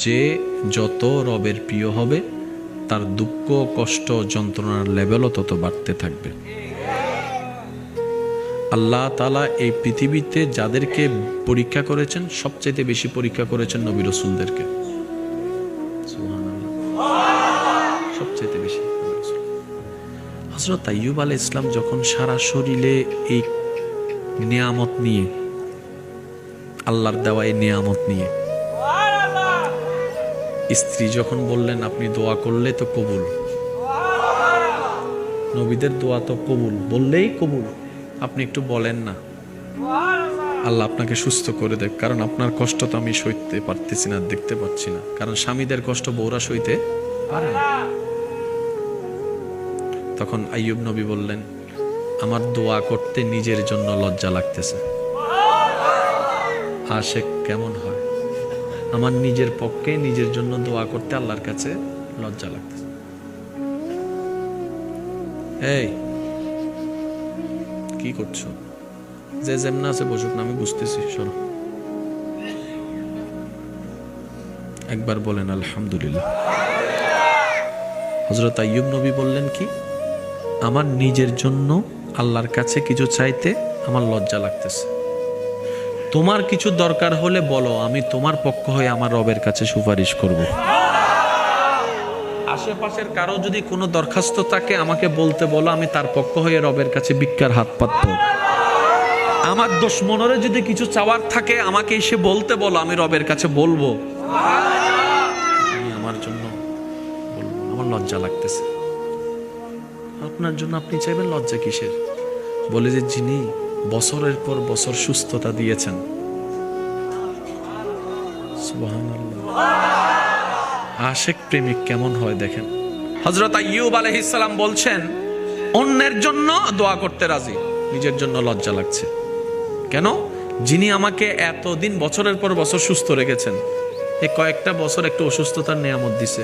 যে যত রবের প্রিয় হবে তার দুঃখ কষ্ট যন্ত্রণার লেভেলও তত বাড়তে থাকবে। আল্লাহ তাআলা এই পৃথিবীতে যাদেরকে পরীক্ষা করেছেন সবচেয়ে বেশি পরীক্ষা করেছেন নবী রাসূলদেরকে। সুবহানাল্লাহ, সবচেয়ে বেশি। হযরত আইয়ুব আলাইহিস সালাম যখন সারা শরীরে এই নিয়ামত নিয়ে, আল্লাহর দেওয়া এই নিয়ামত নিয়ে, স্ত্রী যখন বললেন আপনি দোয়া করলে তো কবুল, নবীদের দোয়া তো কবুল, বললেই কবুল, আপনি একটু বলেন না আল্লাহ আপনাকে সুস্থ করে দেখ, কারণ আপনার কষ্ট তো আমি সইতে পারতেছি না, দেখতে পাচ্ছি না। কারণ স্বামীদের কষ্ট বউরা সইতে পারে না। তখন আইয়ুব নবী বললেন আমার দোয়া করতে নিজের জন্য লজ্জা লাগতেছে। আশেক কেমন হয়? আমার নিজের পক্ষে নিজের জন্য দোয়া করতে আল্লাহর কাছে লজ্জা লাগতেছে। এই কি করছো? যে যেমন আছে বসুক না, আমি বুঝতেছি, শোনো। একবার বলেন আলহামদুলিল্লাহ। হযরত আইয়ুব নবী বললেন কি, আমার নিজের জন্য আল্লাহর কাছে কিছু চাইতে আমার লজ্জা লাগতেছে। তোমার কিছু দরকার হলে বলো, আমি তোমার পক্ষ হয়ে আমার রবের কাছে সুপারিশ করব। আশেপাশের কারো যদি কোনো দরখাস্ত থাকে আমাকে বলতে বলো, আমি তার পক্ষ হয়ে রবের কাছে ভিক্ষার হাত পাতব। আমার দুশমনের যদি কিছু চাওয়ার থাকে আমাকে এসে বলতে বলো, আমি রবের কাছে বলবো। আমি আমার জন্য বলবো, আমার লজ্জা লাগতেছে। আপনার জন্য আপনি চাইবেন, লজ্জা কিসের? বলে যে যিনি বছরের পর বছর সুস্থতা দিয়েছেন। সুবহানাল্লাহ। আশেক প্রেমিক কেমন হয় দেখেন। হযরত আইয়ুব আলাইহিস সালাম বলছেন অন্যের জন্য দোয়া করতে রাজি, নিজের জন্য লজ্জা লাগছে। কেন? যিনি আমাকে এতদিন বছরের পর বছর সুস্থ রেখেছেন, এই কয়েকটা বছর একটু অসুস্থতার নিয়ামত দিছে,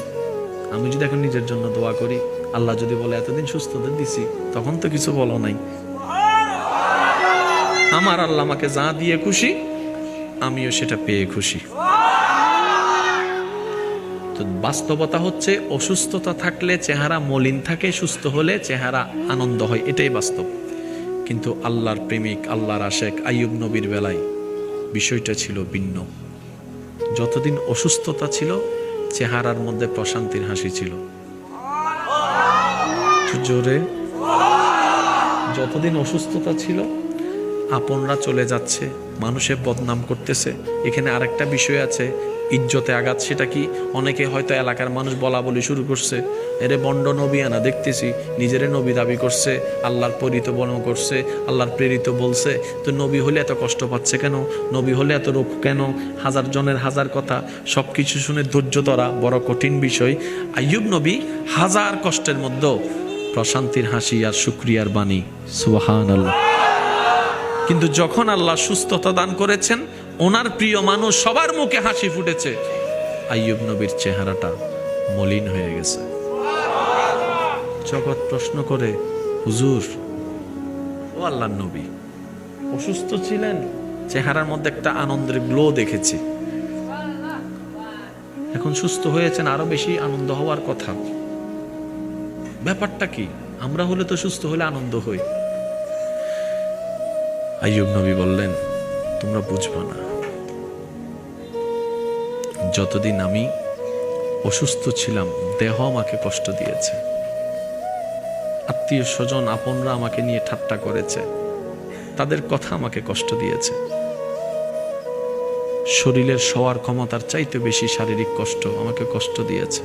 আমি যদি এখন নিজের জন্য দোয়া করি, আল্লাহ যদি বলে এতদিন সুস্থতা দিছি, তখন তো কিছু বলো নাই। আমার আল্লাহ আমাকে যা দিয়ে খুশি, আমিও সেটা পেয়ে খুশি। তো বাস্তবতা হচ্ছে অসুস্থতা থাকলে চেহারা মলিন থাকে, সুস্থ হলে চেহারা আনন্দ হয়, এটাই বাস্তব। কিন্তু আল্লাহর প্রেমিক, আল্লাহর আশেক আইয়ুব নবীর বেলায় বিষয়টা ছিল ভিন্ন। যতদিন অসুস্থতা ছিল চেহারার মধ্যে প্রশান্তির হাসি ছিল। জোরে, যতদিন অসুস্থতা ছিল আপনরা চলে যাচ্ছে, মানুষে বদনাম করতেছে। এখানে আরেকটা বিষয় আছে, ইজ্জতে আঘাত। সেটা কি? অনেকে হয়তো এলাকার মানুষ বলা বলি শুরু করছে, এরে বন্ড নবী আনা দেখতেছি, নিজেরে নবী দাবি করছে, আল্লাহর পরিত বর্ণ করছে, আল্লাহর প্রেরিত বলছে, তো নবী হলে এত কষ্ট পাচ্ছে কেন? নবী হলে এত রোগ কেন? হাজার জনের হাজার কথা, সব কিছু শুনে ধৈর্য ধরা বড় কঠিন বিষয়। আইয়ুব নবী হাজার কষ্টের মধ্যেও প্রশান্তির হাসি আর শুকরিয়ার বাণী। সুবহানাল্লাহ। কিন্তু যখন আল্লাহ সুস্থতা দান করেছেন, ওনার প্রিয় মানুষ সবার মুখে হাসি ফুটেছে, আইয়ুব নবীর চেহারাটা মলিন হয়ে গেছে। জগৎ প্রশ্ন করে, হুজুর, ও আল্লাহর নবী অসুস্থ ছিলেন, চেহারার মধ্যে একটা আনন্দের গ্লো দেখেছি, এখন সুস্থ হয়েছেন, আরো বেশি আনন্দ হওয়ার কথা, ব্যাপারটা কি? আমরা হলে তো সুস্থ হলে আনন্দ হই। আইয়ুব নবী বললেন, তোমরা বুঝবা না, যতদিন আমি অসুস্থ ছিলাম দেহ আমাকে কষ্ট দিয়েছে, আত্মীয় স্বজন আপনরা আমাকে নিয়ে ঠাট্টা করেছে, তাদের কথা আমাকে কষ্ট দিয়েছে। শরীরের সওয়ার ক্ষমতার চাইতে বেশি শারীরিক কষ্ট আমাকে কষ্ট দিয়েছে।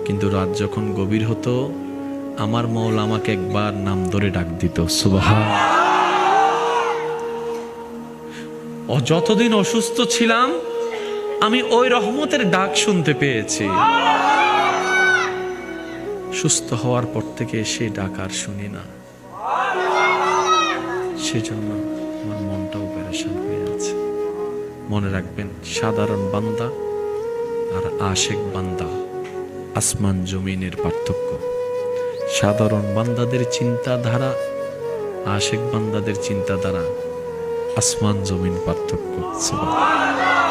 কিন্তু রাত যখন গভীর হতো আমার মওলা আমাকে একবার নাম ধরে ডাক দিত, সুবহানাল্লাহ। ও যতদিন অসুস্থ ছিলাম আমি ওই রহমতের ডাক শুনতে পেয়েছি। সুস্থ হওয়ার পর থেকে সে ডাক আর শুনি না, সেজন্য আমার মনটাও পেরেশান হয়ে আছে। মনে রাখবেন, সাধারণ বান্দা আর আশেক বান্দা আসমান জমিনের পার্থক্য। সাধারণ বান্দাদের চিন্তাধারা, আশেক বান্দাদের চিন্তাধারা আসমান জমিন পার্থক্য। সুবহানাল্লাহ।